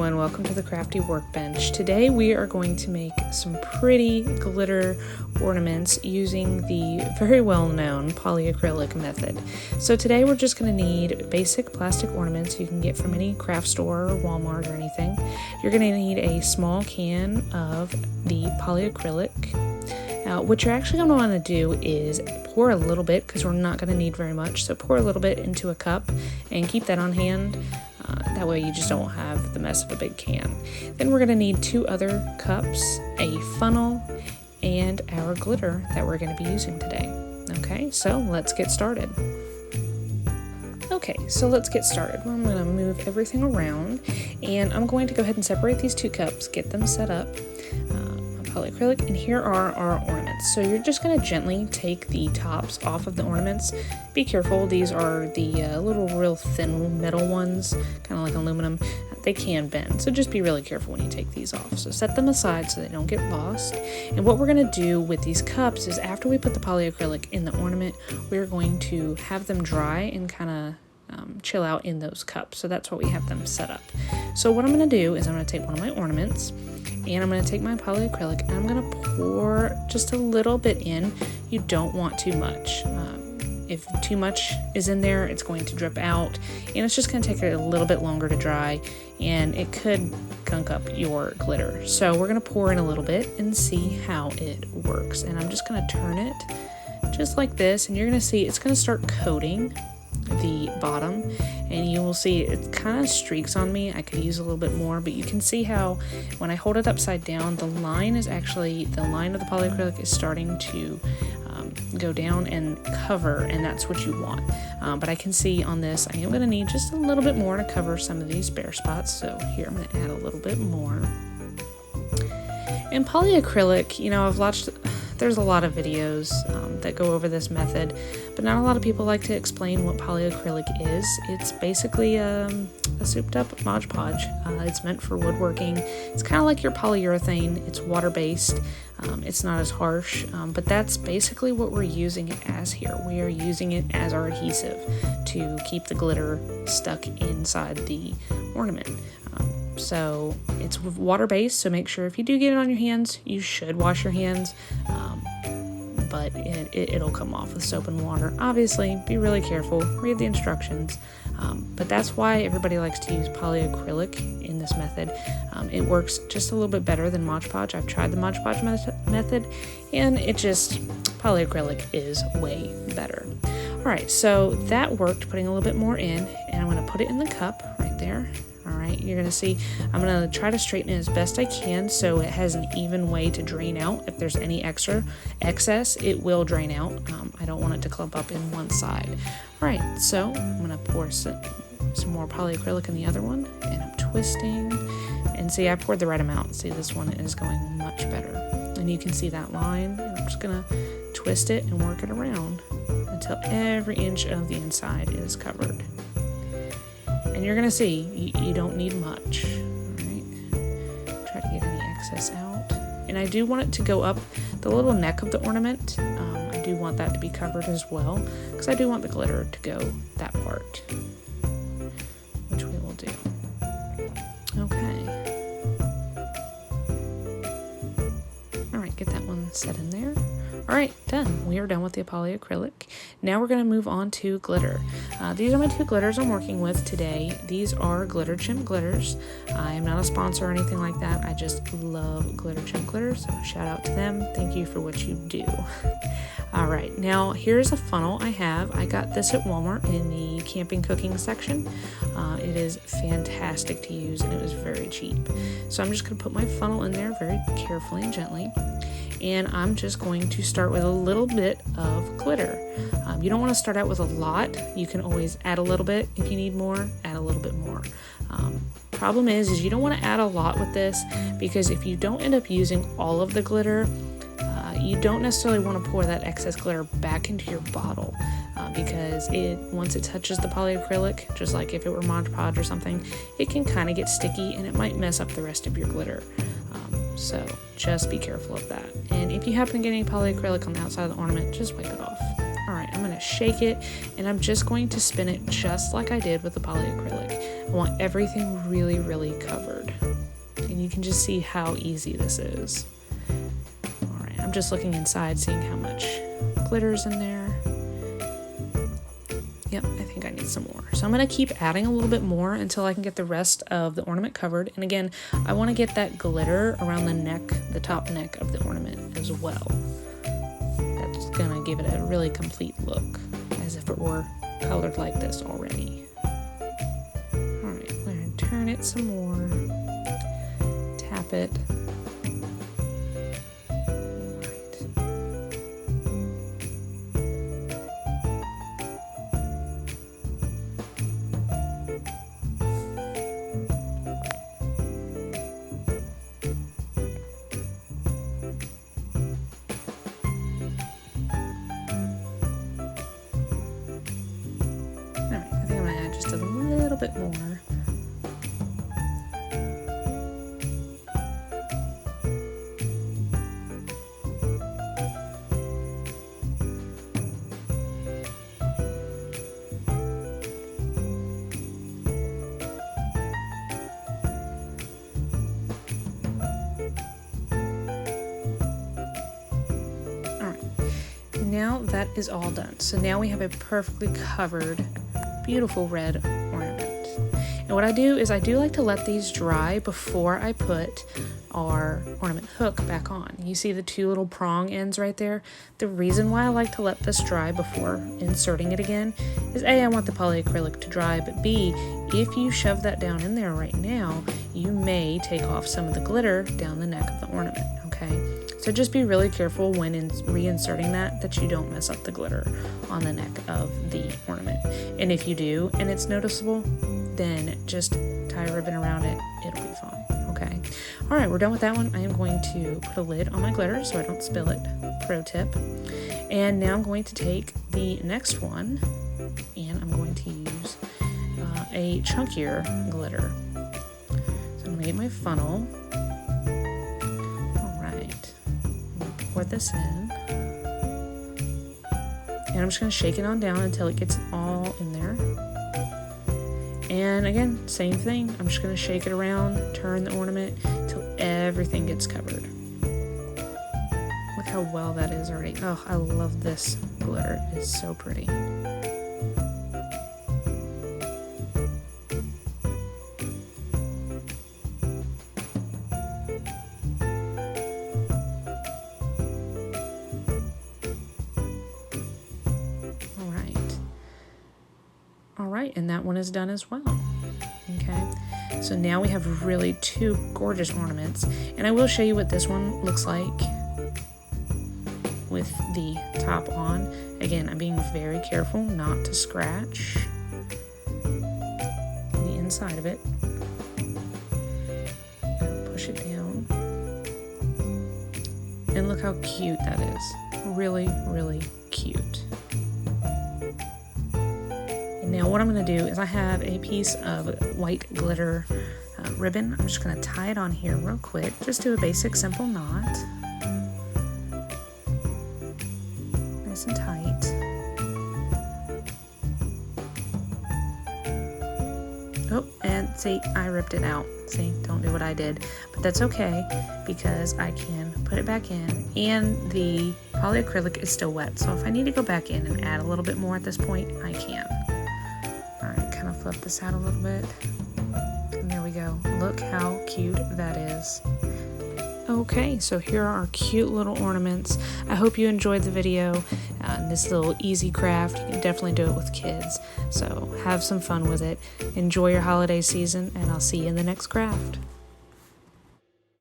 everyone, welcome to the Crafty Workbench. Today we are going to make some pretty glitter ornaments using the very well-known polyacrylic method. So today we're just going to need basic plastic ornaments you can get from any craft store or Walmart or anything. You're going to need a small can of the polyacrylic. Now what you're actually going to want to do is pour a little bit, because we're not going to need very much, so pour a little bit into a cup and keep that on hand. That way you just don't have the mess of a big can. Then we're going to need 2 other cups, a funnel, and our glitter that we're going to be using today. Okay, so let's get started. Okay, so let's get started. Well, I'm going to move everything around, and I'm going to go ahead and separate these 2 cups, get them set up. Polyacrylic, and here are our ornaments. So you're just going to gently take the tops off of the ornaments. Be careful, these are the little real thin metal ones, kind of like aluminum. They can bend, so just be really careful when you take these off. So set them aside so they don't get lost. And what we're going to do with these cups is after we put the polyacrylic in the ornament, we're going to have them dry and kind of chill out in those cups. So that's what we have them set up. So what I'm going to do is I'm going to take one of my ornaments, and I'm going to take my polyacrylic and I'm going to pour just a little bit in. You don't want too much. If too much is in there, it's going to drip out, and it's just going to take it a little bit longer to dry, and it could gunk up your glitter. So we're going to pour in a little bit and see how it works. And I'm just going to turn it just like this, and you're going to see it's going to start coating the bottom, and you will see it kind of streaks on me. I could use a little bit more, but you can see how when I hold it upside down, the line of the polyacrylic is starting to go down and cover, and that's what you want. But I can see on this I am going to need just a little bit more to cover some of these bare spots. So here I'm going to add a little bit more. And polyacrylic, I've watched, there's a lot of videos that go over this method, but not a lot of people like to explain what polyacrylic is. It's basically a souped up Mod Podge. It's meant for woodworking. It's kind of like your polyurethane. It's water-based. It's not as harsh, but that's basically what we're using it as here. We are using it as our adhesive to keep the glitter stuck inside the ornament. So it's water-based, so make sure if you do get it on your hands, you should wash your hands, but it'll come off with soap and water. Obviously, be really careful, read the instructions, but that's why everybody likes to use polyacrylic in this method. It works just a little bit better than Mod Podge. I've tried the Mod Podge method, and polyacrylic is way better. Alright, so that worked, putting a little bit more in, and I'm going to put it in the cup right there. Alright, you're going to see, I'm going to try to straighten it as best I can so it has an even way to drain out. If there's any excess, it will drain out. I don't want it to clump up in one side. Alright, so I'm going to pour some more polyacrylic in the other one, and I'm twisting, and see, I poured the right amount. See, this one is going much better. And you can see that line, and I'm just going to twist it and work it around until every inch of the inside is covered. And you're going to see, you don't need much. Alright, try to get any excess out. And I do want it to go up the little neck of the ornament. I do want that to be covered as well, because I do want the glitter to go that part, which we will do. Okay. Alright, get that one set in there. Alright, done. We are done with the polyacrylic. Now we're going to move on to glitter. These are my 2 glitters I'm working with today. These are Glitter Chimp glitters. I am not a sponsor or anything like that. I just love Glitter Chimp glitters, so shout out to them. Thank you for what you do. Alright, now here's a funnel I have. I got this at Walmart in the camping cooking section. It is fantastic to use, and it was very cheap. So I'm just going to put my funnel in there very carefully and gently. And I'm just going to start with a little bit of glitter. You don't want to start out with a lot. You can always add a little bit. If you need more, add a little bit more. Problem is you don't want to add a lot with this, because if you don't end up using all of the glitter, you don't necessarily want to pour that excess glitter back into your bottle, because once it touches the polyacrylic, just like if it were Mod Podge or something, it can kind of get sticky and it might mess up the rest of your glitter. So just be careful of that. And if you happen to get any polyacrylic on the outside of the ornament, just wipe it off. Alright, I'm going to shake it, and I'm just going to spin it just like I did with the polyacrylic. I want everything really, really covered. And you can just see how easy this is. Alright, I'm just looking inside, seeing how much glitter's in there. Yep, I think I need some more. So I'm going to keep adding a little bit more until I can get the rest of the ornament covered. And again, I want to get that glitter around the neck, the top neck of the ornament as well. That's going to give it a really complete look, as if it were colored like this already. Alright, I'm going to turn it some more. Tap it. Just a little bit more. Now that is all done. So now we have a perfectly covered, beautiful red ornament. And what I do is I do like to let these dry before I put our ornament hook back on. You see the two little prong ends right there? The reason why I like to let this dry before inserting it again is A, I want the polyacrylic to dry, but B, if you shove that down in there right now, you may take off some of the glitter down the neck of the ornament, okay? So just be really careful when reinserting that you don't mess up the glitter on the neck of the ornament. And if you do, and it's noticeable, then just tie a ribbon around it, it'll be fine, okay? All right, we're done with that one. I am going to put a lid on my glitter so I don't spill it, pro tip. And now I'm going to take the next one, and I'm going to use a chunkier glitter. So I'm gonna get my funnel. Pour this in, and I'm just going to shake it on down until it gets all in there. And again, same thing, I'm just going to shake it around, turn the ornament until everything gets covered. Look how well that is already. Oh, I love this glitter, it's so pretty. Alright, and that one is done as well. Okay, so now we have really two gorgeous ornaments, and I will show you what this one looks like with the top on. Again, I'm being very careful not to scratch the inside of it. Push it down. And look how cute that is. Really, really cute. Now what I'm going to do is I have a piece of white glitter ribbon. I'm just going to tie it on here real quick. Just do a basic simple knot. Nice and tight. Oh, and see, I ripped it out. See, don't do what I did. But that's okay because I can put it back in, and the polyacrylic is still wet. So if I need to go back in and add a little bit more at this point, I can. Flip this out a little bit, and there we go. Look how cute that is. Okay, so here are our cute little ornaments. I hope you enjoyed the video. This little easy craft, you can definitely do it with kids, so have some fun with it. Enjoy your holiday season, and I'll see you in the next craft.